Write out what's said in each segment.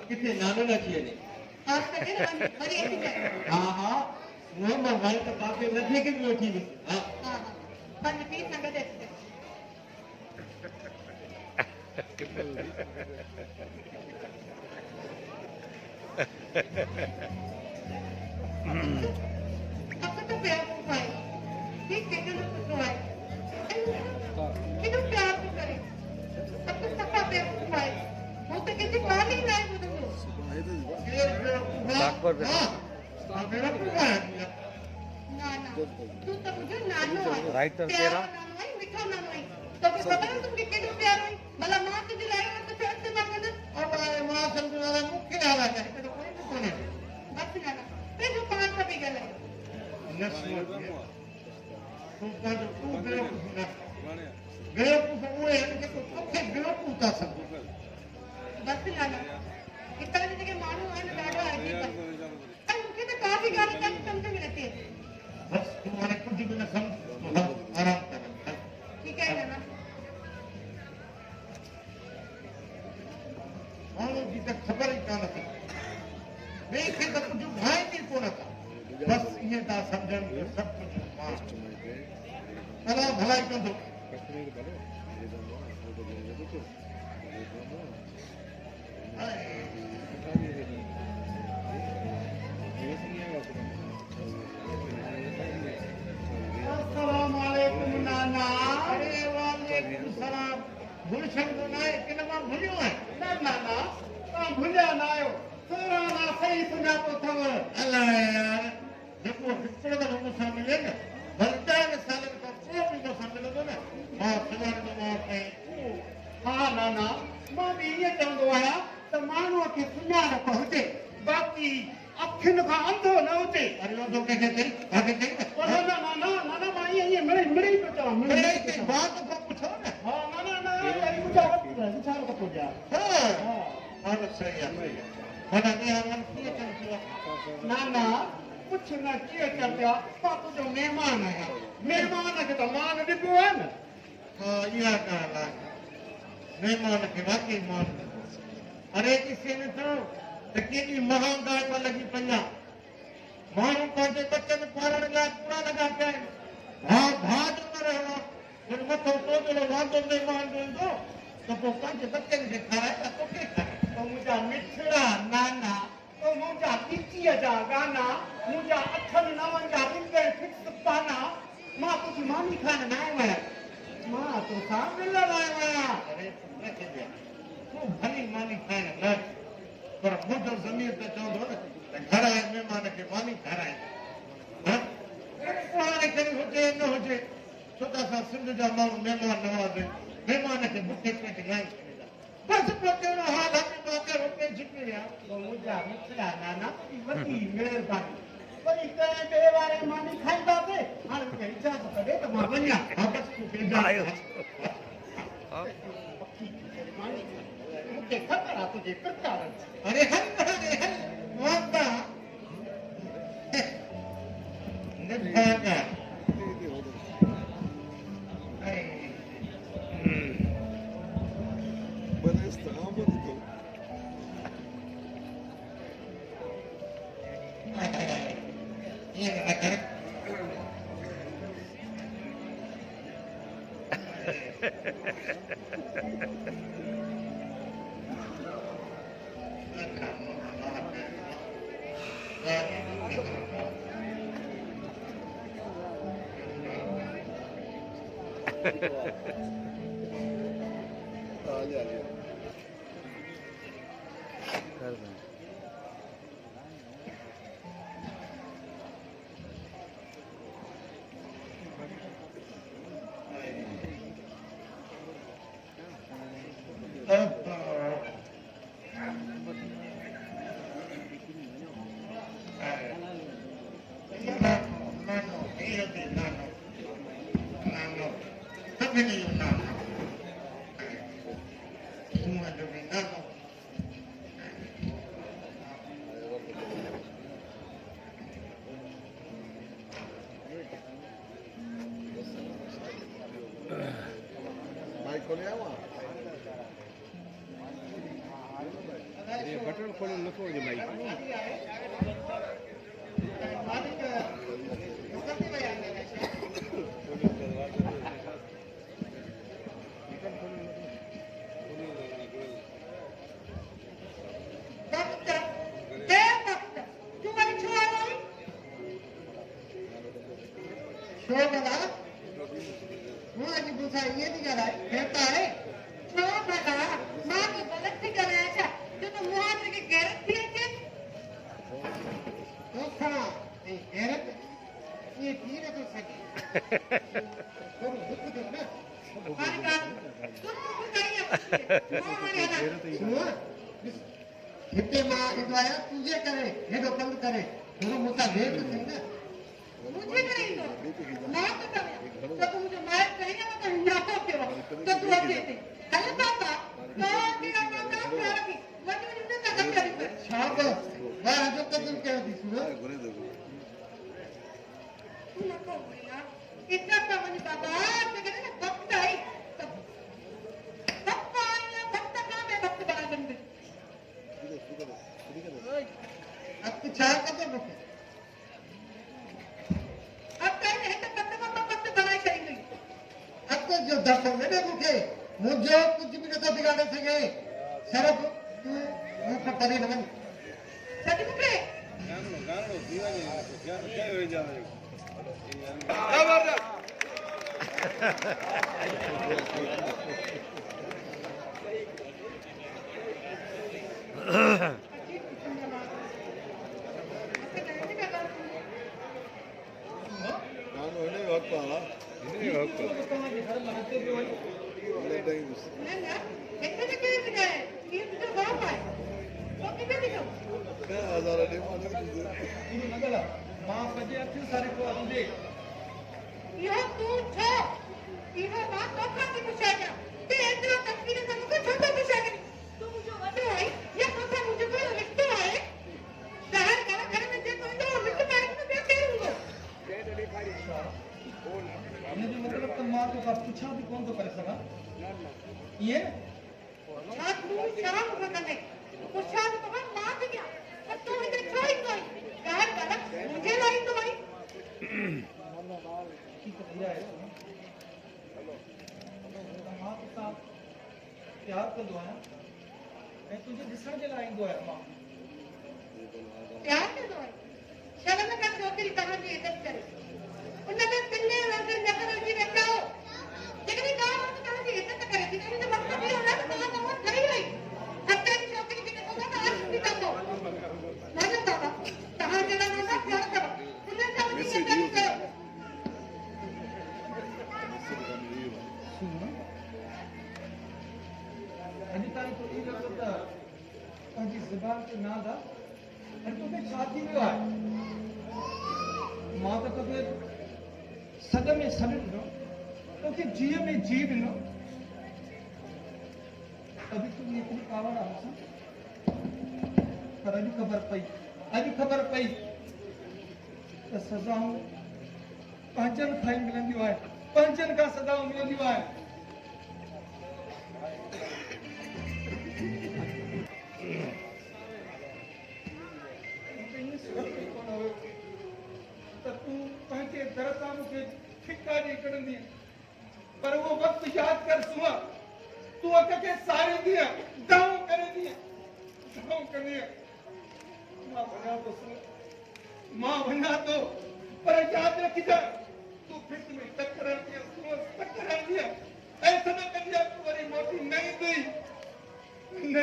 किथे नानो न थी वञे हाँ सके ना वरी अची जाए हा हा उहो मां भाई त बाक़ी नथे खे बि वठी वियुसि हा हाँ हाँ पंज पीस संग दे अची जाए अब तो प्यार को खाए ठीक है जो तो है कितना प्यार को करे अब तो सबका प्यार को खाए वो तो किसी बात ही नहीं बोलते मेरा पूरा है ना ना तू तो मुझे नानो है राइट तो तेरा नानो है मिठा नानो है तो फिर पता है तुमके कितना प्यार है भला मां से दिलाया तो चोट से मांगे ना अब मां समझ वाला मुख्य आला है तो कोई भी कोने बस ना ना फिर जो पांच का भी गले नस्ल तू का तू बेवकूफ वो है कि तो तोखे बेवकूफ था सब बस ना ना इतना जगह मानो है ना डाडो है जी पर अरे मुझे तो काफी गाली कम समझ में लगती है बस तुम्हारे कुछ भी न समझ आराम कर ठीक है ना मानो जी तक खबर ही कान थी देखे तो कुछ भाई भी कोन था बस ये ता समझण के सब कुछ भला भलाई कंदो अस्सलाम वालेकुम नाना अरे वालेकुम सलाम गुलशन को ना कि न मां भुलियो है ना नाना ता भुलिया ना आयो तोरा ना सही सुना तो थव अल्लाह यार देखो हिकड़ो तो मूंसां मिले न बलदान सालन का को भी मूंसां मिलंदो न मां सुवार जो मां पे हाँ नाना मां भी ये चवंदो आहियां त माण्हूअ खे सुञाणप हुजे बाक़ी अखियुनि खां अंधो न हुजे अरे अंधो कंहिंखे चई काके चई ना नाना नाना मां ये मिड़ई पियो चवां मिड़ई के बात को पुछो न हाँ नाना ना ये विचार को तो जा हाँ हाँ सही है माना ने हम कीअं चवंदा नाना कुछ न कीअं चवंदा मां तुंहिंजो महिमान आहियां महिमान खे त मान ॾिबो आहे न हाँ इहा ॻाल्हि आहे महिमान खे वाकई मान अरे किसी ने तो केॾी महांगाई पर लॻी पई आहे माण्हू पंहिंजे बचनि पालण लाइ पूरा लॻा पिया आहिनि भाउ भाउ जो न रहियो आहे मथो तो जो वांदो महिमान जो ईंदो त पोइ पंहिंजे बचनि खे खाराए त तोखे खाराए तो मुंहिंजा मिठड़ा नाना तो मुंहिंजा पीचीअ जा गाना मुंहिंजा अठनि नवनि जा रिंगण फिक्स पाना मां कुझु मानी खान न आयो आहियां मां तोसां मिलण आयो आहियां अरे तूं भली मानी खाइण न पर मुंहिंजो ज़मीर त चवंदो न त घर आए महिमान खे मानी खाराए हाणे करे हुजे न हुजे छो त असां सिंध जा माण्हू महिमान नवाज़ महिमान खे बुखे पेट लाइ छॾींदा बसि पोइ कहिड़ो हाल आहे मां कहिड़ो पेट छिके विया मुंहिंजा मिठड़ा नाना वॾी महिरबानी वरी कंहिं ॿिए वारे मानी खाईंदासीं हाणे मूंखे इजाज़त ॾे त मां वञा हा बसि तूं मुझे खबर है तुझे प्रकार अरे हल वादा निभागा बटन खोले लखो जो भाई मालिक मुकद्दे बयान है डॉक्टर दे डॉक्टर तुम्हारी छुआ नहीं छुआ बना वो आज पूछा ये नहीं कर रहा है कहता है छुआ बना माँ को गलत नहीं कर रहा है अच्छा जो तो मुहावरे के गैरत थी अच्छे तो खड़ा ये गैरत ये पीने तो सके तो दुख देखना हमारी बात तुम को बताइए मुहावरे है ना सुनो कितने माँ इधवाया तुझे करे ये तो बंद करे दोनों मुद्दा ले तो सही ना मुझे नहीं दो माँ तो करे तो तुम मुझे मार करेंगे मैं तो हिंदा को के वक्त तो तू अब देते कल पापा तो तेरा नाम काम कर रही मैं तो मुझे ना कर रही है शाबाश वाह जो कदम क्या दी सुनो तू ना को बोलिया इतना तो मुझे बाबा तो कहते ना वक्त आई वक्त आया वक्त काम है वक्त बना बंदे अब तो चार कदम रुके अब कहीं है तो वक्त का वक्त बनाई करेंगे अब तो जो दफ्तर में रुके मुझे कुछ भी नहीं तो बिगाड़े थे गए शरफ तू मुंह पर करे लगन सच मुझे गानो दीवानी क्या हो जावे ನಾನು ಒಳ್ಳೆ ಹೋಗ್ತಾಳ ಇನ್ನೇ ಹೋಗ್ತಾಳ ಒಳ್ಳೆ ಟೈಮ್ ना इतने के लिए ये तो बाप है तो कितने दिनों हजार ಟೈಮ್ ಆಗಿತ್ತು ಇದು ನಗಲ ಮಾ ಪಜೆ ಅತಿ ಸಾರೆ ಕೋ ಅಂದೆ यह तू छो यह बात तो काफी पूछेगा ते इतना तस्वीर से मुझे छोटा पूछेगा तू मुझे बता है ये पता मुझे कोई रिश्ता है शहर का घर में जे कोई तो रिश्ता है तो देते हैं ये जो मतलब तो मां को का पूछा भी कौन तो कर सका ये छात तू शाम को करने पूछा तो हम मार दिया और तू इधर छोड़ कोई घर वाला मुझे लाई तो भाई की करिया है मां के साथ प्यार कर दो है मैं तुझे दिसण के लाइन दो है मां प्यार के दो शर्म का नौकरी कहां की इज्जत करे उन्होंने पिल्ले वगैरह नगर जी बैठाओ लेकिन गांव में कहां की इज्जत करे कि नहीं तो वक्त भी होना तो कहां कहां खड़ी रही अब तक नौकरी की तो ना आज भी कर दो मैंने बाबा कहां जरा ना प्यार करो उन्हें सब चीजें करो सुनो अभी तारी तो ये लगता अजी जुबान के ना था और तुम्हें शादी में हुआ माँ तो कभी सदा में सड़ लो तो कि जीव में जीव लो अभी तुम इतनी कावड़ आओ पर अभी खबर पई तो सजाऊं पंचन खाई मिलंदी है पंचन का सजाऊं मिलंदी है तू पंहिंजे दर सां मूंखे फिका ॾेई कढंदी पर उहो वक़्तु यादि कर सुआ तूं अख खे सारींदी दाऊं कंदी मां वञा थो पर यादि रखजांइ तूं फिट में टकराईंदी ऐसा न कंदी तूं वरी मोटी न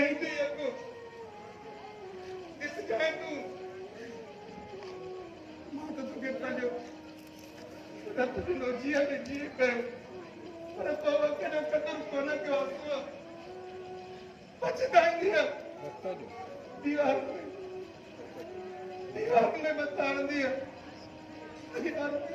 ईंदी अॻो ॾिसजांइ तूं मां त तोखे पंहिंजो रत ॾिनो जीअ में जीउ कयो पर तो वक़्त जो क़दुरु कोन कयो आहे पछताईंदीअ दीवार में बताईंदीअ दीवार में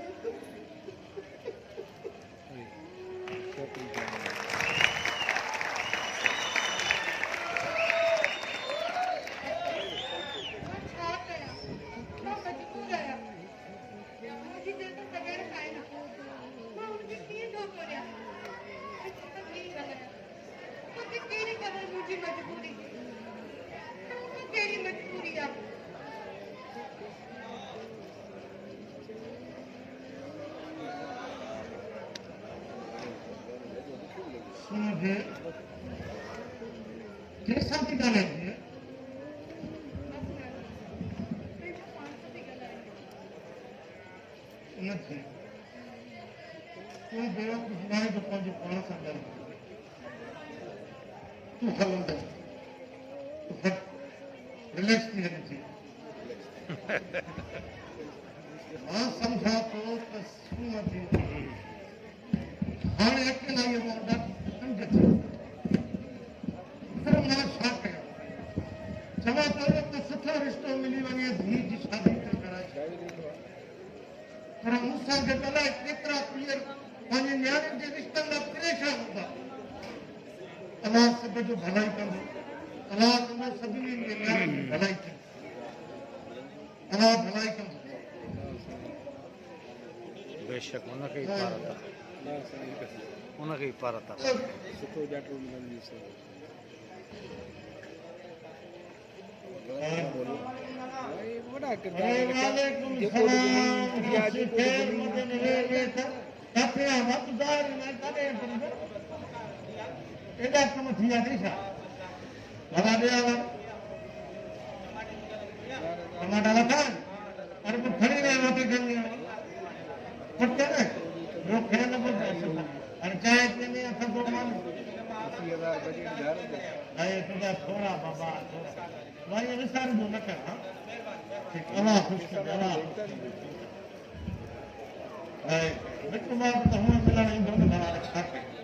भेण कंहिंसां थी ॻाल्हाए भेण उनखे तूं बेवकूफ़ न आहे जो पंहिंजे पाण सां ॻाल्हाए तूं हलंदे रिलैक्स थी हली थी मां सम्झां थो त सुमति हाणे अकेला इहो ॾाढी सम्झ थी पर मां छा कयां चवां थो त सुठो रिश्तो मिली वञे धीउ जी शादी था कराए पर मूंसां गॾु अलाए केतिरा पीअर पंहिंजे नियाणियुनि जे रिश्तनि लाइ परेशान हूंदा अलाह सभ जो भलाई कंदो अलाह कंदो सभिनी जे नियाणियुनि जी भलाई कंदो अलाह भलाई कंदो बेशक उनखे ई पार था उनखे ई पार था सुठो ॾाढो मिलंदी सही वॾा वालेकुम सलाम एॾा कम थी विया अथई छा भला ॾिया टमाटा लथा अरे पोइ खणी रहियो रोटी करणी आहे पट न रोके न पियो अरे चांहि पीअंदी आहे थधो माण्हू तुंहिंजा थोरा बाबा थोरा भाई विसारंदो न कर ठीकु अलाह ख़ुशि करे अलाह मिट माइट त हूअं मिलण ईंदो न भला छा कयूं